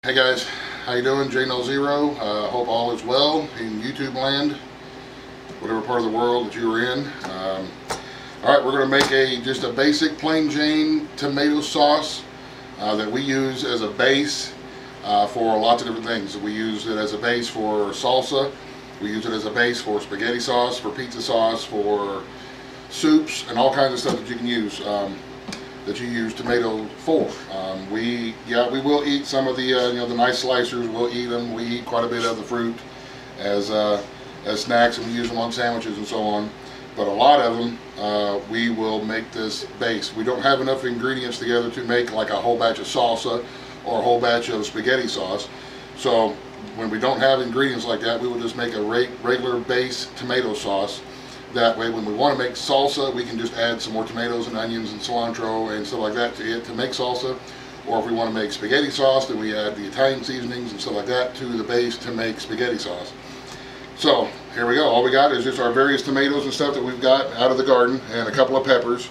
Hey guys, how you doing? J0. Hope all is well in YouTube land, whatever part of the world that you are in. Alright, we're going to make just a basic plain Jane tomato sauce that we use as a base for lots of different things. We use it as a base for salsa, we use it as a base for spaghetti sauce, for pizza sauce, for soups, and all kinds of stuff that you can use. That you use tomato for. We will eat some of the the nice slicers. We'll eat them. We eat quite a bit of the fruit as snacks, and we use them on sandwiches and so on. But a lot of them we will make this base. We don't have enough ingredients together to make like a whole batch of salsa or a whole batch of spaghetti sauce. So when we don't have ingredients like that, we will just make a regular base tomato sauce. That way, when we want to make salsa, we can just add some more tomatoes and onions and cilantro and stuff like that to it to make salsa. Or if we want to make spaghetti sauce, then we add the Italian seasonings and stuff like that to the base to make spaghetti sauce. So here we go. All we got is just our various tomatoes and stuff that we've got out of the garden, and a couple of peppers.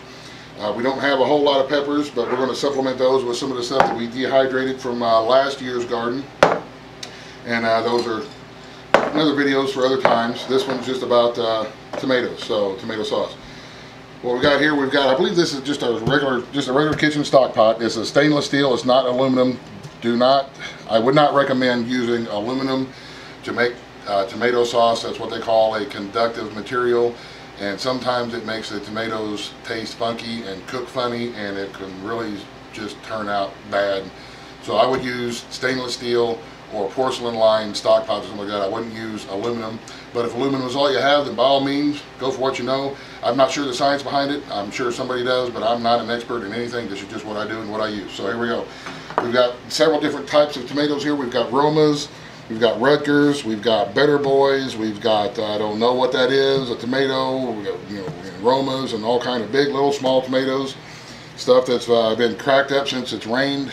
We don't have a whole lot of peppers, but we're going to supplement those with some of the stuff that we dehydrated from last year's garden. And those are another videos for other times. This one's just about tomatoes, so tomato sauce. What we got here, I believe this is just a regular kitchen stock pot. It's a stainless steel. It's not aluminum. I would not recommend using aluminum to make tomato sauce. That's what they call a conductive material, and sometimes it makes the tomatoes taste funky and cook funny, and it can really just turn out bad. So I would use stainless steel or porcelain lined stock pots or something like that. I wouldn't use aluminum. But if aluminum is all you have, then by all means, go for what you know. I'm not sure the science behind it. I'm sure somebody does, but I'm not an expert in anything. This is just what I do and what I use. So here we go. We've got several different types of tomatoes here. We've got Romas, we've got Rutgers, we've got Better Boys, we've got, I don't know what that is, a tomato, we've got, Romas and all kind of big, little, small tomatoes. Stuff that's been cracked up since it's rained.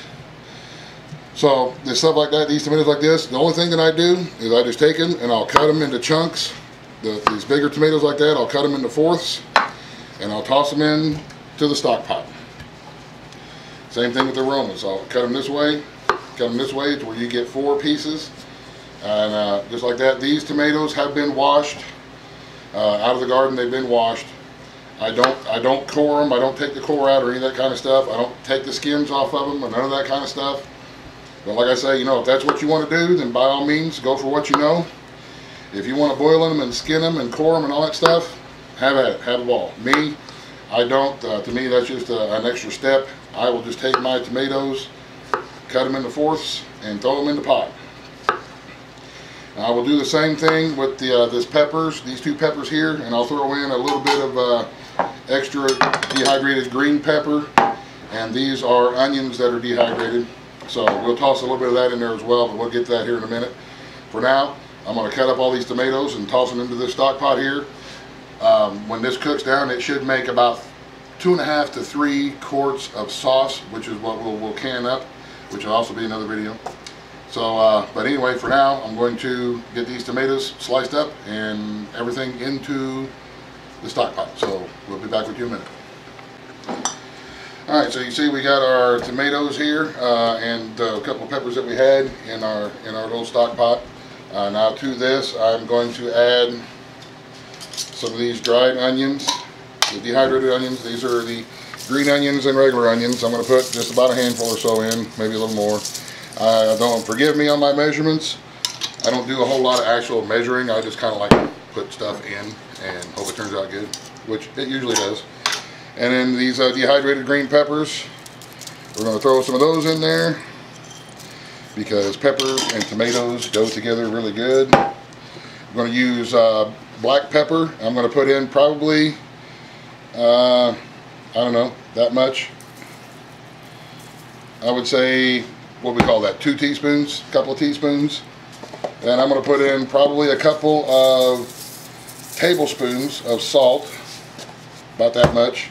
So there's stuff like that, these tomatoes like this. The only thing that I do is I just take them and I'll cut them into chunks. These bigger tomatoes like that, I'll cut them into fourths and I'll toss them in to the stock pot. Same thing with the Romas. I'll cut them this way to where you get 4 pieces. And just like that, these tomatoes have been washed out of the garden. They've been washed. I don't core them. I don't take the core out or any of that kind of stuff. I don't take the skins off of them or none of that kind of stuff. But like I say, if that's what you want to do, then by all means, go for what you know. If you want to boil them and skin them and core them and all that stuff, have at it, have a ball. Me, I don't. To me, that's just an extra step. I will just take my tomatoes, cut them into fourths, and throw them in the pot. Now, I will do the same thing with these 2 peppers here, and I'll throw in a little bit of extra dehydrated green pepper, and these are onions that are dehydrated. So we'll toss a little bit of that in there as well, but we'll get to that here in a minute. For now, I'm going to cut up all these tomatoes and toss them into this stock pot here. When this cooks down, it should make about 2.5 to 3 quarts of sauce, which is what we'll can up, which will also be another video. So, but anyway, for now, I'm going to get these tomatoes sliced up and everything into the stock pot. So we'll be back with you in a minute. Alright, so you see we got our tomatoes here and a couple of peppers that we had in our little stock pot. Now to this, I'm going to add some of these dried onions, the dehydrated onions. These are the green onions and regular onions. I'm going to put just about a handful or so in, maybe a little more. Don't forgive me on my measurements. I don't do a whole lot of actual measuring. I just kind of like to put stuff in and hope it turns out good, which it usually does. And then these dehydrated green peppers, we're going to throw some of those in there because peppers and tomatoes go together really good. I'm going to use black pepper. I'm going to put in probably, I don't know, that much. I would say, what do we call that, 2 teaspoons, a couple of teaspoons. And I'm going to put in probably a couple of tablespoons of salt, about that much.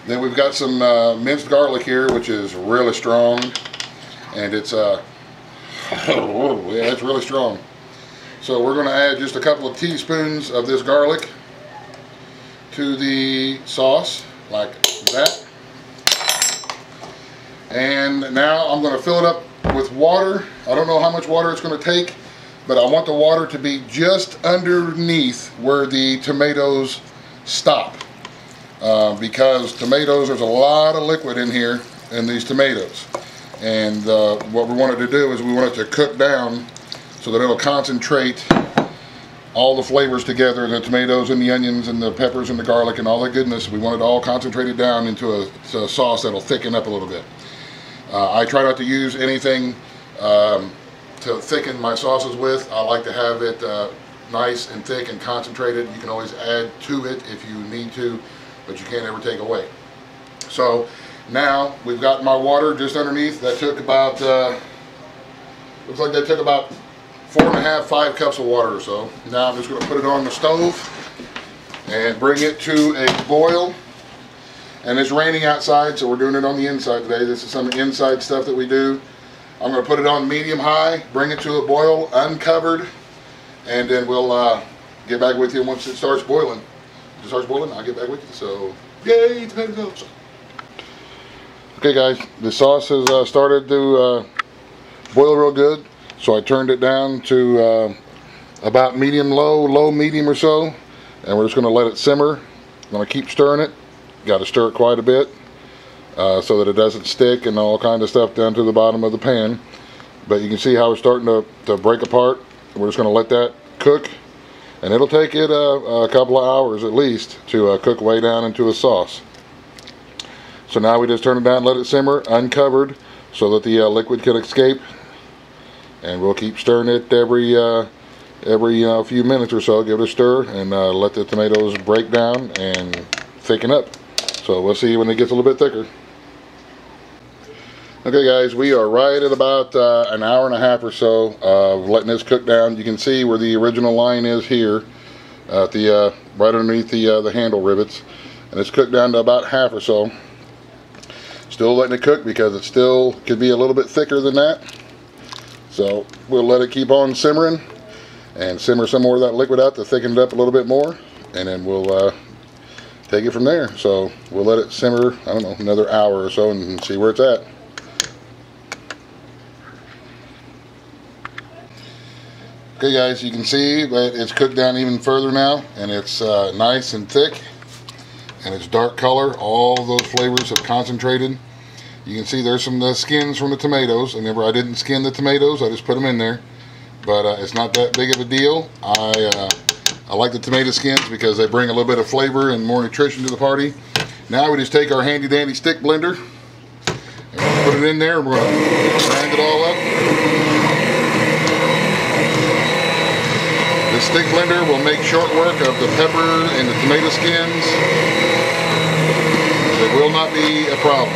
Then we've got some minced garlic here, which is really strong, and it's yeah, it's really strong. So we're going to add just a couple of teaspoons of this garlic to the sauce, like that. And now I'm going to fill it up with water. I don't know how much water it's going to take, but I want the water to be just underneath where the tomatoes stop. Because tomatoes, there's a lot of liquid in here in these tomatoes. And what we wanted to do is we wanted to cook down so that it'll concentrate all the flavors together, the tomatoes and the onions and the peppers and the garlic and all that goodness. We want it all concentrated down into a sauce that'll thicken up a little bit. I try not to use anything to thicken my sauces with. I like to have it nice and thick and concentrated. You can always add to it if you need to, but you can't ever take away. So now we've got my water just underneath. That took about, looks like that took about 4.5, 5 cups of water or so. Now I'm just going to put it on the stove and bring it to a boil. And it's raining outside, so we're doing it on the inside today. This is some inside stuff that we do. I'm going to put it on medium-high, bring it to a boil, uncovered, and then we'll get back with you once it starts boiling. If it starts boiling, I'll get back with you. So, yay, tomato sauce. Okay, guys, the sauce has started to boil real good. So I turned it down to about medium-low, low-medium or so, and we're just going to let it simmer. I'm going to keep stirring it. Got to stir it quite a bit so that it doesn't stick and all kind of stuff down to the bottom of the pan. But you can see how it's starting to break apart. We're just going to let that cook, and it'll take it a couple of hours at least to cook way down into a sauce. So now we just turn it down and let it simmer uncovered so that the liquid can escape. And we'll keep stirring it every few minutes or so. Give it a stir and let the tomatoes break down and thicken up. So we'll see when it gets a little bit thicker. Okay, guys, we are right at about an hour and a half or so of letting this cook down. You can see where the original line is here, at the right underneath the handle rivets, and it's cooked down to about half or so. Still letting it cook because it still could be a little bit thicker than that. So we'll let it keep on simmering and simmer some more of that liquid out to thicken it up a little bit more, and then we'll take it from there. So we'll let it simmer, I don't know, another hour or so and see where it's at. Okay, guys, you can see that it's cooked down even further now, and it's nice and thick, and it's dark color. All those flavors have concentrated. You can see there's some skins from the tomatoes. Remember, I didn't skin the tomatoes, I just put them in there. But it's not that big of a deal. I like the tomato skins because they bring a little bit of flavor and more nutrition to the party. Now we just take our handy dandy stick blender and put it in there, and we're going to grind it all up. This stick blender will make short work of the pepper and the tomato skins. It will not be a problem.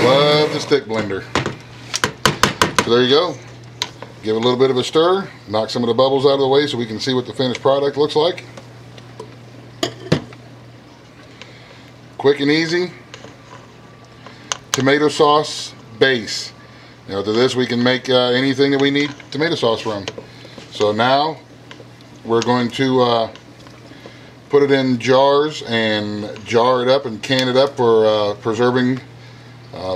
Love the stick blender. So there you go. Give it a little bit of a stir, knock some of the bubbles out of the way so we can see what the finished product looks like. Quick and easy. Tomato sauce base. You know, to this we can make anything that we need tomato sauce from. So now we're going to put it in jars and jar it up and can it up for preserving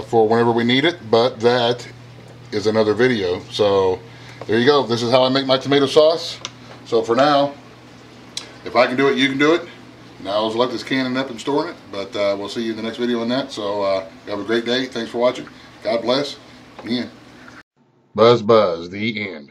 for whenever we need it. But that is another video. So there you go. This is how I make my tomato sauce. So for now, if I can do it, you can do it. Now let's let this canning up and storing it. But we'll see you in the next video on that. So have a great day. Thanks for watching. God bless. The end. Buzz, buzz. The end.